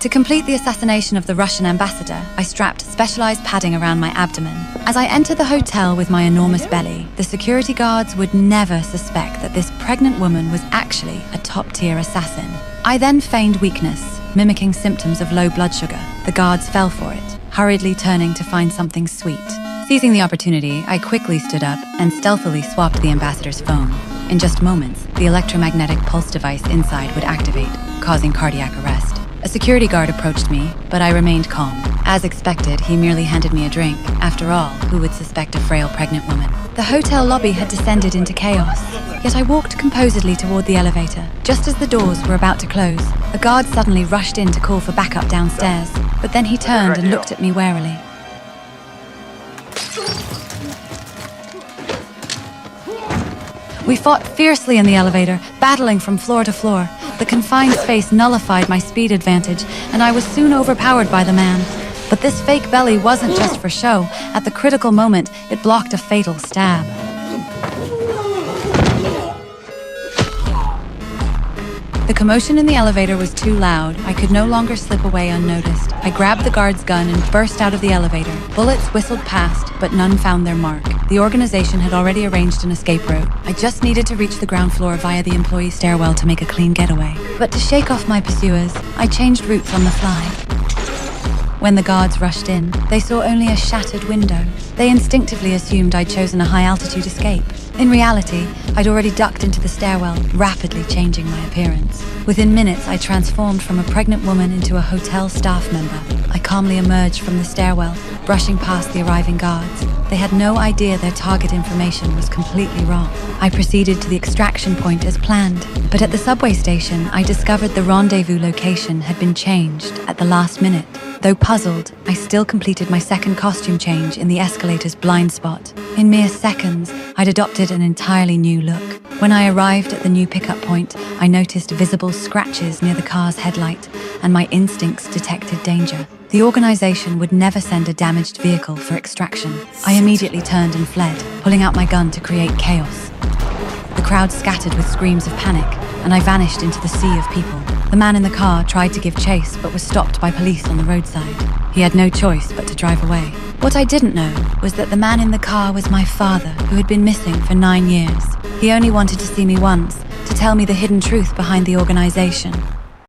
To complete the assassination of the Russian ambassador, I strapped specialized padding around my abdomen. As I entered the hotel with my enormous belly, the security guards would never suspect that this pregnant woman was actually a top-tier assassin. I then feigned weakness, mimicking symptoms of low blood sugar. The guards fell for it, hurriedly turning to find something sweet. Seizing the opportunity, I quickly stood up and stealthily swapped the ambassador's phone. In just moments, the electromagnetic pulse device inside would activate, causing cardiac arrest. A security guard approached me, but I remained calm. As expected, he merely handed me a drink. After all, who would suspect a frail pregnant woman? The hotel lobby had descended into chaos, yet I walked composedly toward the elevator. Just as the doors were about to close, a guard suddenly rushed in to call for backup downstairs, but then he turned and looked at me warily. We fought fiercely in the elevator, battling from floor to floor. The confined space nullified my speed advantage, and I was soon overpowered by the man. But this fake belly wasn't just for show. At the critical moment, it blocked a fatal stab. The commotion in the elevator was too loud. I could no longer slip away unnoticed. I grabbed the guard's gun and burst out of the elevator. Bullets whistled past, but none found their mark. The organization had already arranged an escape route. I just needed to reach the ground floor via the employee stairwell to make a clean getaway. But to shake off my pursuers, I changed routes on the fly. When the guards rushed in, they saw only a shattered window. They instinctively assumed I'd chosen a high-altitude escape. In reality, I'd already ducked into the stairwell, rapidly changing my appearance. Within minutes, I transformed from a pregnant woman into a hotel staff member. I calmly emerged from the stairwell, brushing past the arriving guards. They had no idea their target information was completely wrong. I proceeded to the extraction point as planned, but at the subway station, I discovered the rendezvous location had been changed at the last minute. Though puzzled, I still completed my second costume change in the escalator's blind spot. In mere seconds, I'd adopted an entirely new look. When I arrived at the new pickup point, I noticed visible scratches near the car's headlight, and my instincts detected danger. The organization would never send a damaged vehicle for extraction. I immediately turned and fled, pulling out my gun to create chaos. The crowd scattered with screams of panic, and I vanished into the sea of people. The man in the car tried to give chase, but was stopped by police on the roadside. He had no choice but to drive away. What I didn't know was that the man in the car was my father, who had been missing for 9 years. He only wanted to see me once, to tell me the hidden truth behind the organization.